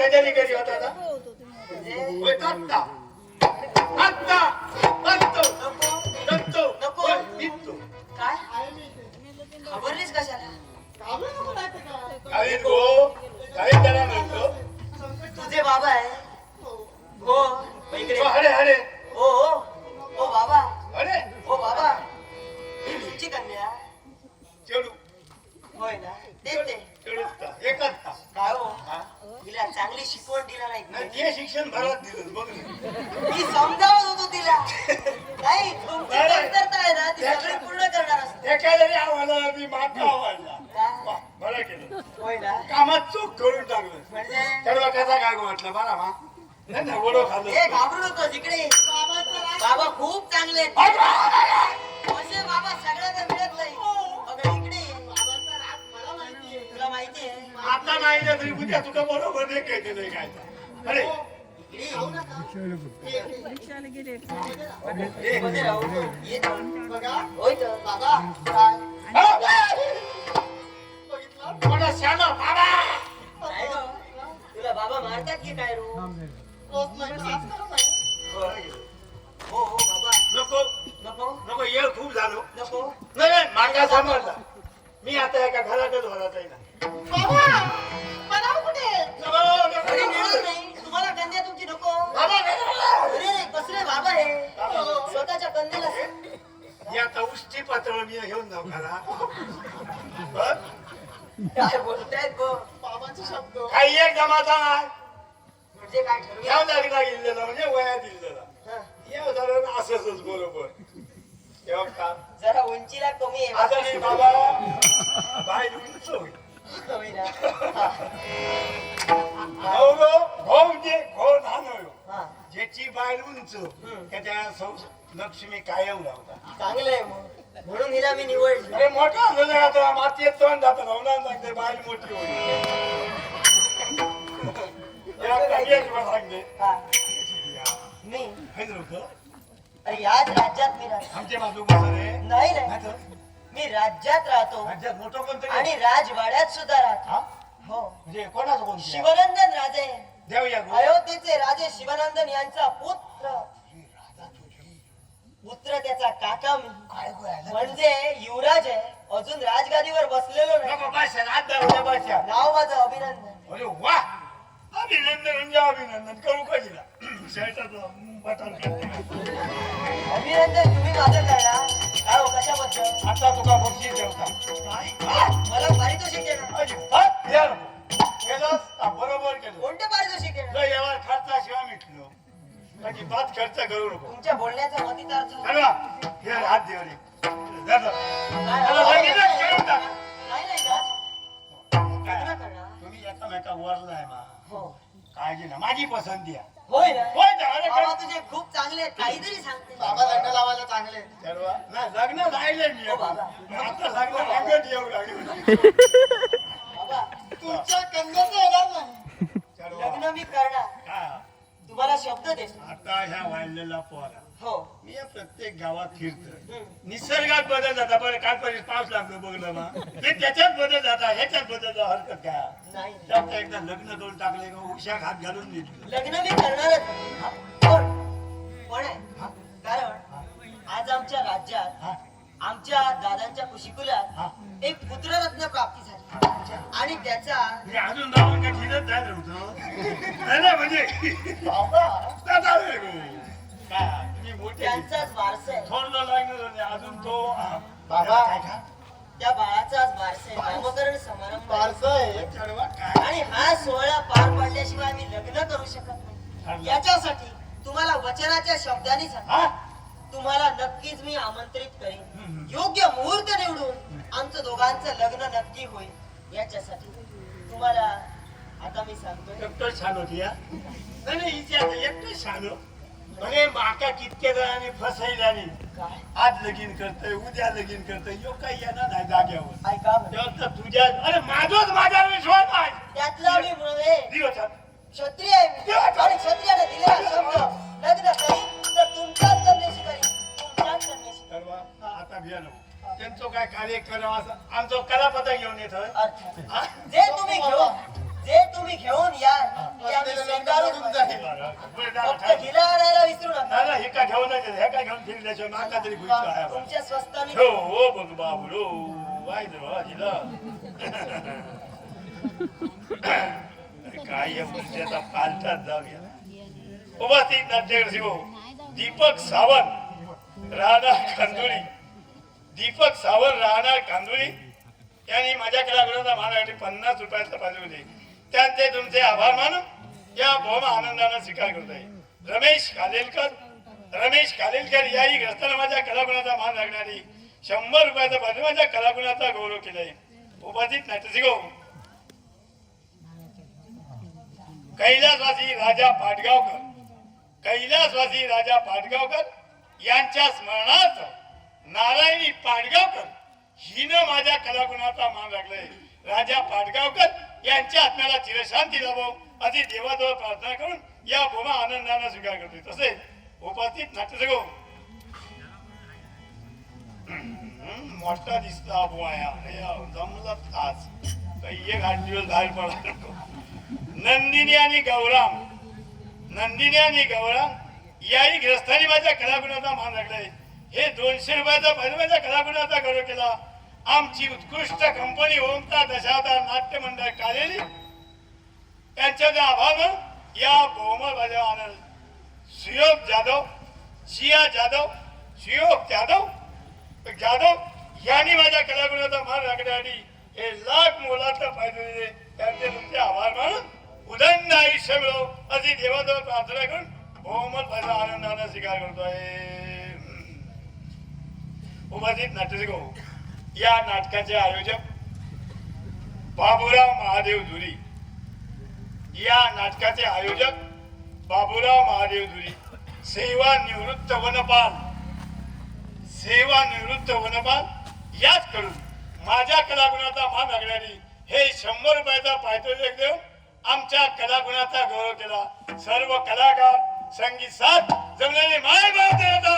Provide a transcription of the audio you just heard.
कधी कधी होता आता होय आत्ता आत्ता आत्ता नको नको निघतो काय खबरलीस कशाला काही गो काही त्याला म्हणतो तुझे बाबा आहे हो इकडे अरे अरे ओ ओ बाबा अरे ओ बाबा तुमची कन्या चेडू होय ना तेच ते चेडूच का एकच का काय हो तिला चांगली शिकवण दिला नाही नाही ते शिक्षण भरात दिलं बघ ना. मी समजावत होतो तिला नाही तुमची कमतरता आहे ना ती सगळी पूर्ण करणार असते एखाद्या तरी आम्हाला मी मागचा आवडला वा, बरं केलं होय ना कामात चूक करून टाकलं म्हणजे सर्व कसा काय वाटलं बरं मा नाही ना ओढो खाल्लं हे घाबरू नको इकडे बाबा खूप चांगले आहेत. असे बाबा सगळ्यांना मिळत नाही बघा इकडे ये. तुला माहिती आहे आता नाही ना तरी उद्या तुका बरोबर नाही काय नाही काय अरे रिक्षाला गेले मध्ये राहू ये तर. होय तर बाबा काय कोणा शानो बाबा नाही गं. तुला बाबा मारतात की काय रो हो हो बाबा नको नको नको येळ खूप झालो नको नाही नाही मागा समजला मी आता एका घरातच भरत आहे ना नको, नको, घरी नको. मिळणार नाही तुम्हाला कन्या तुमची नको बाबा, अरे कसले बाबा हे स्वतःच्या कन्याला मी आता उष्टी पातळ मी घेऊन जाऊ खरा बघ काय बोलतायत गो बाबाचे शब्द काही एक जमाचा नाही म्हणजे काय ठरवलं या लग्ना गेलेला म्हणजे वयात दिलेला हं. या उदाहरण असंच बरोबर तेव्हा का जरा उंचीला कमी आहे आता नाही बाबा बाहेर उंच होईल कमी ना हा. भाऊ जे भाऊ धान हा. ज्याची बाहेर उंच त्याच्या लक्ष्मी कायम लावतात चांगलं आहे मग म्हणून हिला मी निवडली अरे मोठा झालं आता मातीत तोंड जातं राहणार सांगते बाहेर मोठी होईल या कमियाच मला सांगते हा. मी खायचं होतं अरे याच राज्यात मी राहतो आमच्या बाजू रे नाही नाही मी राज्यात राहतो राज्यात मोठं कोणतं आणि राजवाड्यात सुद्धा राहतो हा हो म्हणजे कोणाचं कोण शिवनंदन राजे देऊया गो अयोध्येचे राजे शिवनंदन यांचा पुत्र त्याचा काका मी काय गोळ्या म्हणजे युवराज आहे अजून राजगादीवर बसलेलो नाही नको बादशा रात दारूच्या बादशा नाव माझं अभिनंदन अरे वा अभिनंदन म्हणजे अभिनंदन करू का दिला शर्टाचं बटन करते अभिनंदन तुम्ही माझं करणार काय हो कशाबद्दल आता तुका बक्षीस ठेवता काय मला पारितोषिक देणार अजिबात द्या नको. केलंस का? बरोबर केलं कोणते पारितोषिक देणार लय यावर खर्चाशिवाय मिटलो अजिबात खर्च करू नको तुमच्या बोलण्याचा मतितार्थ चला हे हात दे रे दादा काय त्याला हो? लगेचच करून टाक. नाही नाही का काय? लग्न करणार तुम्ही एकामेका वरलाय मा हो काळजी ना माझी पसंती आहे होय ना होय ना अरे बाबा तुझे खूप चांगले आहेत. काहीतरी सांगते बाबा लग्न लावायला चांगले ठरवा नाही लग्न राहिले मी हो बाबा. आता लग्न रंगत येऊ लागली बाबा तुमच्या कन्याचं येणार नाही ठरवा. लग्न मी करणार हा. तुम्हाला शब्द देतो आता ह्या वाढलेला पोरा हो मी या प्रत्येक गावात फिरतो हम्म. निसर्गात बदल जाता बरं कालपर्यंत पाऊस लागतो बघलं ना ते त्याच्यात बदल जाता ह्याच्यात बदल जा हरकत काय नाही त्यात एकदा लग्न करून टाकले का उशाक हात घालून दिले लग्न मी करणारच कोण कोण आहे कारण आज आमच्या राज्यात आमच्या दादांच्या कुशीकुलात एक पुत्ररत्न प्राप्ती झाली आणि त्याचा म्हणजे अजून जाऊन का ठिरत झालं होतं नाही ना म्हणजे दादा रे गो. काय तुम्ही मोठे त्यांचाच वारसा आहे थोडं लागलं नाही अजून तो बाबा. काय का त्या बाळाचाच वारसा आहे नामकरण समारंभ आहे. फारसं आहे ठरवा काय आणि हा सोहळा पार पाडल्याशिवाय आम्ही लग्न करू शकत नाही याच्यासाठी तुम्हाला वचनाच्या शब्दांनी सांग हा तुम्हाला नक्कीच मी आमंत्रित करेन योग्य मुहूर्त निवडून आमचं दोघांचं लग्न नक्की होईल याच्यासाठी तुम्हाला आता मी सांगतोय एकटं छान होती या नाही नाही हिची आता एकटं छान हो अरे माका कितके जणांनी फसैल्याने काय आज लगीन करतोय उद्या लगीन करतोय यो काही येणार नाही जाग्यावर ऐका बरं. तेव्हा तर तुझ्या अरे माझाच माझा विश्वास नाही त्यातला मी मुळे दिवसात क्षत्रिय आहे मी आणि क्षत्रियाने दिलेला शब्द लग्न करीन तर तुमच्याच कन्याशी करीन तुमच्याच कन्याशी ठरवा आता भिया नको त्यांचं काय कार्यक्रम असं आमचं कलापथा घेऊन येतोय अर्थात जे तुम्ही घेऊन जे तुम्ही घेऊन याल ते आम्ही स्वीकारून फक्त हिला आणायला विसरू नका. नाही नाही, हे का घेऊन नाही हे का घेऊन फिरल्याशिवाय माका तरी खुश आहे. तुमच्या स्वस्तानी हो हो बघ बाबू वाईट हिला काय या पुढच्याचा पालटात जाऊया. उपस्थित नाट्यकार शिव दीपक सावंत राहणार कांदुळी, दीपक सावंत राहणार कांदुळी यांनी माझ्या कलागृहाचा मानासाठी 50 रुपयाचा पाठवले. त्यांचे तुमचे आभार मानून या भौम आनंदाने स्वीकार करत आहे. रमेश कालेलकर याही ग्रस्ताने माझ्या कलागुणाचा मान राखणारी 100 रुपयाचा पाठवून माझ्या कलागुणाचा गौरव केलाय. उपस्थित नाट्यशिगो कैलासवासी राजा पाटगावकर, कैलासवासी राजा पाटगावकर यांच्या स्मरणार्थ नारायणी पाटगावकर हिनं माझ्या कलागुणाचा मान राखलाय. राजा पाटगावकर यांच्या आत्म्याला चिरशांती लाभो अशी देवाजवळ प्रार्थना करून या भूमा आनंदाने स्वीकार करतोय. तसेच उपस्थित नाट्यसगो मोठा दिसला बुवाया जमला तास काही एक 8 दिवस बाहेर पडला नको. नंदिनी आणि गौराम याही ग्रस्तांनी माझ्या कलागुणाचा मान राखलाय. हे 200 रुपयाचा माझ्या कलागुणाचा गौरव केला. आमची उत्कृष्ट कंपनी ओमता दशावतार नाट्य मंडळ कालेली त्यांच्या आभार या बहुमत माझ्या आनंद सुयोग जाधव, शिया जाधव, सुयोग जाधव यांनी माझ्या कलागुणाचा मान राखण्यासाठी हे लाख मोलाचा फायदा दिले. त्यांचे तुमचे आभार मानून उदंड आयुष्य मिळो अशी देवाजवळ प्रार्थना करून बहुमत माझ्या आनंदाने स्वीकार करतोय. उपस्थित नाट्यशिगो या नाटकाचे आयोजक बाबूराव महादेव धुरी, या नाटकाचे आयोजक बाबूराव महादेव धुरी, सेवानिवृत्त वनपाल याच कडून माझ्या कलागुणाचा मान राखणारी हे 100 रुपयाचा पारितोषिक देऊन आमच्या कलागुणाचा गौरव केला. सर्व कलाकार संगीत साथ जमलेले माय भाव देवता